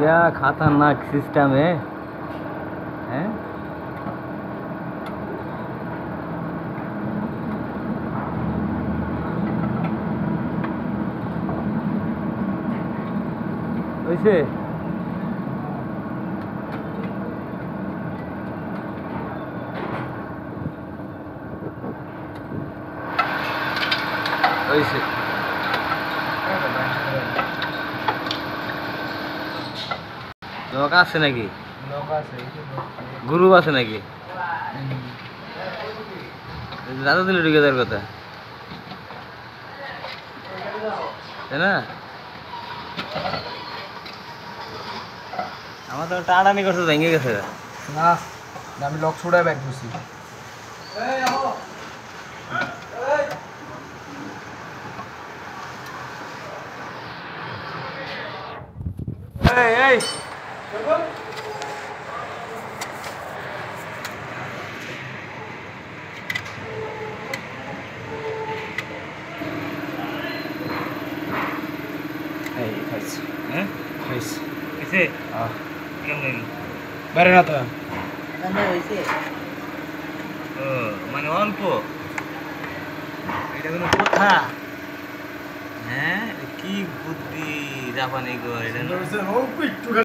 क्या खतरनाक सिस्टम है हैं? वैसे वैसे লোক আছে নাকি? গুরু আছে নাকি? দাদা দিলে ঢুকে যাওয়ার কথা তাই না? আমার তো টানাটানি করছে, ভেঙে গেছে না। আমি লক ছুড়াই ব্যাগ করছি। এই এই এই খাইছি। হ্যাঁ খাইছি। কিসে কেমন বাইরে না তো। ও মানে অল্প, এটা কোনো কথা? হ্যাঁ কি বুদ্ধি জাপানি গো এটা।